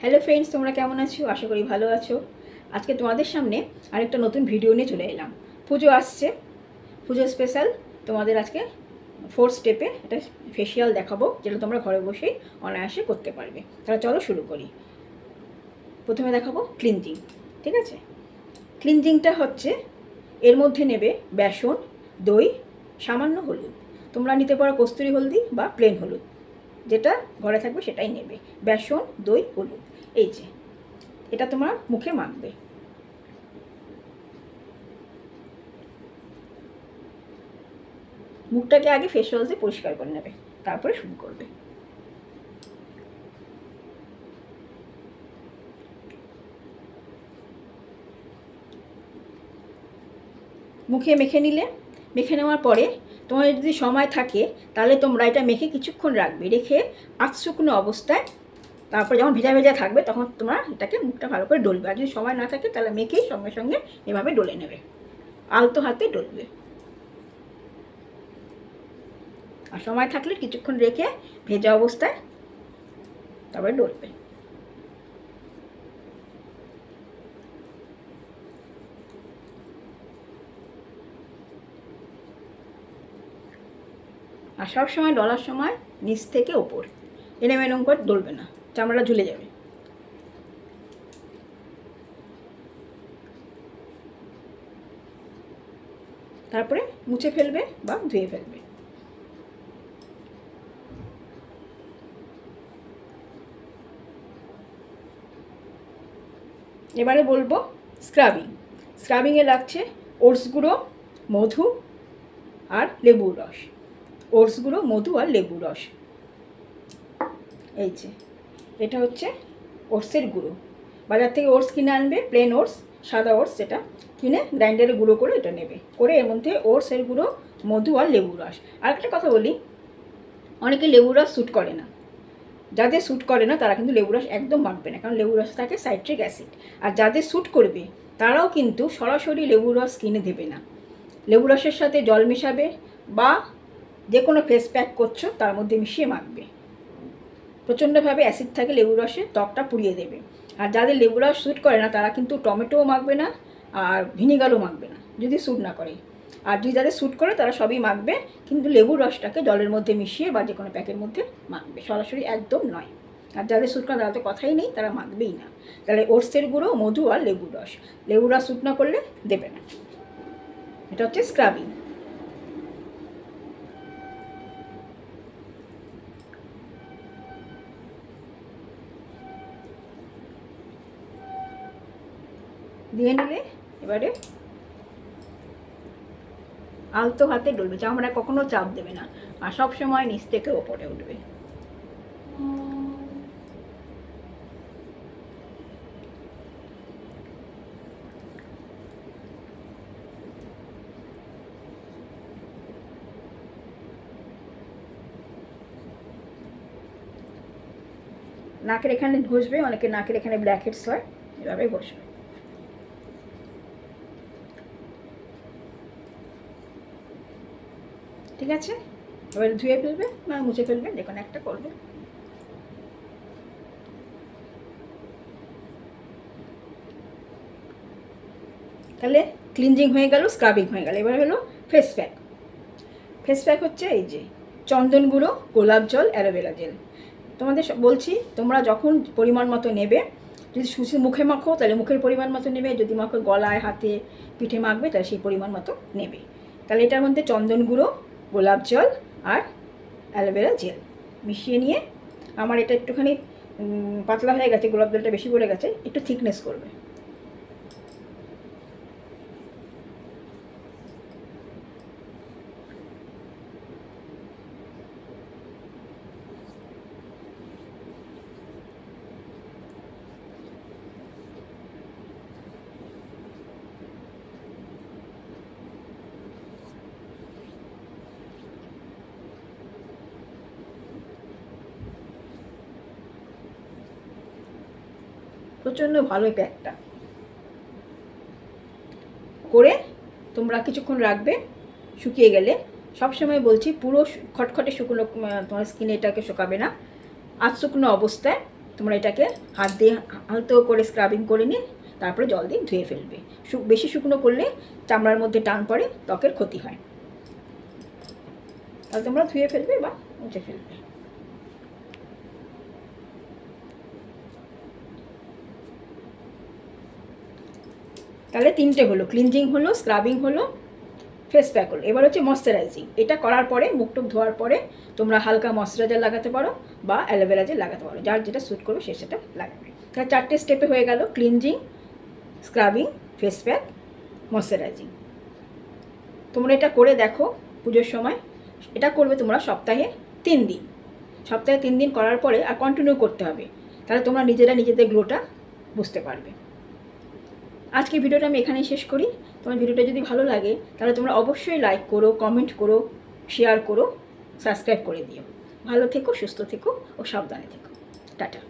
Hello friends, তোমরা কেমন আছো? আশা করি ভালো আছো। আজকে তোমাদের সামনে আরেকটা নতুন ভিডিও নিয়ে চলে এলাম। পুজো আসছে, পুজো স্পেশাল। তোমাদের আজকে 4 স্টেপে একটা ফেসিয়াল দেখাবো, যেটা তোমরা ঘরে বসেই অনায়াসে করতে পারবে। তাহলে চলো শুরু করি। প্রথমে দেখাবো ক্লিনজিং। ঠিক আছে, ক্লিনজিংটা হচ্ছে এর মধ্যে নেবে বেসন, দই, সামান্য হলুদ। তোমরা নিতে পারো কস্তুরি হলদি বা প্লেন হলুদ, যেটা ঘরে থাকবে সেটাই নেবে। বেসন, দই, হলুদ, এই যে এটা তোমরা মুখে মাখবে। মুখটাকে আগে ফেস ওয়াশ দিয়ে পরিষ্কার করে নেবে, তারপরে শুরু করবে। মুখে মেখে নিলে, মেখে নেওয়ার পরে তোমার যদি সময় থাকে তাহলে তোমরা এটা মেখে কিছুক্ষণ রাখবে, রেখে আধ শুকনো অবস্থায় তারপরে যখন ভেজা ভেজা থাকবে তখন তোমরা এটাকে মুখটা ভালো করে ডলবে। আর যদি সময় না থাকে তাহলে মেখেই সঙ্গে সঙ্গে এভাবে ডলে নেবে, আলতো হাতে ডলবে। আর সময় থাকলে কিছুক্ষণ রেখে ভেজা অবস্থায় তারপরে ডলবে। আর সবসময় ডলার সময় নিচ থেকে ওপর এরম এরম করে ডলবে না, চামড়াটা ঝুলে যাবে। তারপরে মুছে ফেলবে বা ধুয়ে ফেলবে। এবারে বলবো স্ক্রাবিং। স্ক্রাবিংয়ে লাগছে ওটস গুঁড়ো, মধু আর লেবুর রস। ওটস গুঁড়ো, মধু আর লেবুর রস। এই যে এটা হচ্ছে ওটসের গুঁড়ো। বাজার থেকে ওটস কিনে আনবে, প্লেন ওটস, সাদা ওটস, যেটা কিনে গ্রাইন্ডারে গুঁড়ো করে এটা নেবে, করে এর মধ্যে ওটসের গুঁড়ো, মধু আর লেবুর রস। আর একটা কথা বলি, অনেকে লেবুর রস স্যুট করে না। যাদের স্যুট করে না তারা কিন্তু লেবু রস একদম মাখবে না, কারণ লেবু রসে থাকে সাইট্রিক অ্যাসিড। আর যাদের স্যুট করবে তারাও কিন্তু সরাসরি লেবু রস কিনে দেবে না, লেবু রসের সাথে জল মেশাবে বা যে কোনো ফেস প্যাক করছো তার মধ্যে মিশিয়ে মাখবে। প্রচণ্ডভাবে অ্যাসিড থাকে লেবু রসে, ত্বকটা পুড়িয়ে দেবে। আর যাদের লেবু রস স্যুট করে না তারা কিন্তু টমেটোও মাখবে না আর ভিনিগারও মাখবে না, যদি স্যুট না করে। আর যদি যাদের স্যুট করে তারা সবই মাখবে, কিন্তু লেবুর রসটাকে জলের মধ্যে মিশিয়ে বা যে কোনো প্যাকের মধ্যে মাখবে, সরাসরি একদম নয়। আর যাদের স্যুট করে তারা তো কথাই নেই, তারা মাখবেই না। তাহলে ওটসের গুঁড়ো, মধু আর লেবুর রস। লেবুর রস স্যুট না করলে দেবে না। এটা হচ্ছে স্ক্রাবিং। দিয়ে নিলে এবারে আলতো হাতে ডলবে, চামড়া কখনো চাপ দেবে না, আর সব সময় নিচ থেকে ওপরে উঠবে। নাকের এখানে ঘষবে, অনেকে নাকের এখানে ব্ল্যাক হেডস হয়, এভাবে ঘষবে। ঠিক আছে, এবার ধুয়ে ফেলবে না মুছে ফেলবে, যে কোনো একটা করবে। তাহলে ক্লিনজিং হয়ে গেল, স্ক্রাবিং হয়ে গেল। এবার হলো ফেস প্যাক। ফেস প্যাক হচ্ছে এই যে চন্দন গুঁড়ো, গোলাপ জল, অ্যালোভেরা জেল। তোমাদের বলছি, তোমরা যখন পরিমাণ মতো নেবে, যদি শুষে মুখে মাখো তাহলে মুখের পরিমাণ মতো নেবে, যদি মাখো গলায়, হাতে, পিঠে মাখবে তাহলে সেই পরিমাণ মতো নেবে। তাহলে এটার মধ্যে চন্দন গুঁড়ো, গোলাপ জল আর অ্যালোভেরা জেল মিশিয়ে নিয়ে, আমার এটা একটুখানি পাতলা হয়ে গেছে, গোলাপ জলটা বেশি পড়ে গেছে, একটু থিকনেস করবে। প্রচণ্ড ভালো প্যাকটা করে তোমরা কিছুক্ষণ রাখবে, শুকিয়ে গেলে। সবসময় বলছি, পুরো খটখটে শুকনো তোমার স্কিনে এটাকে শুকাবে না, আধ শুকনো অবস্থায় তোমরা এটাকে হাত দিয়ে হালতো করে স্ক্রাবিং করে নিয়ে তারপরে জল দিয়ে ধুয়ে ফেলবে। বেশি শুকনো করলে চামড়ার মধ্যে টান পড়ে, ত্বকের ক্ষতি হয়। তাহলে তোমরা ধুয়ে ফেলবে বা মুছে ফেলবে। তাহলে তিনটে হলো, ক্লিনজিং হলো, স্ক্রাবিং হলো, ফেস প্যাক হলো। এবার হচ্ছে ময়শ্চারাইজিং। এটা করার পরে মুখ টুক ধোয়ার পরে তোমরা হালকা ময়শ্চারাইজার লাগাতে পারো বা অ্যালোভেরা জেল লাগাতে পারো, যার যেটা স্যুট করবে সে সেটা লাগাবে। তাহলে 4টে স্টেপে হয়ে গেল, cleansing, scrubbing, face pack, moisturising. তোমরা এটা করে দেখো পুজোর সময়। এটা করবে তোমরা সপ্তাহে 3 দিন। সপ্তাহে 3 দিন করার পরে আর কন্টিনিউ করতে হবে, তাহলে তোমরা নিজেরা নিজেদের গ্লোটা বুঝতে পারবে। আজকে ভিডিওটা আমি এখানেই শেষ করি। তোমার ভিডিওটা যদি ভালো লাগে তাহলে তোমরা অবশ্যই লাইক করো, কমেন্ট করো, শেয়ার করো, সাবস্ক্রাইব করে দিও। ভালো থেকো, সুস্থ থেকো ও সাবধানে থেকো। টাটা।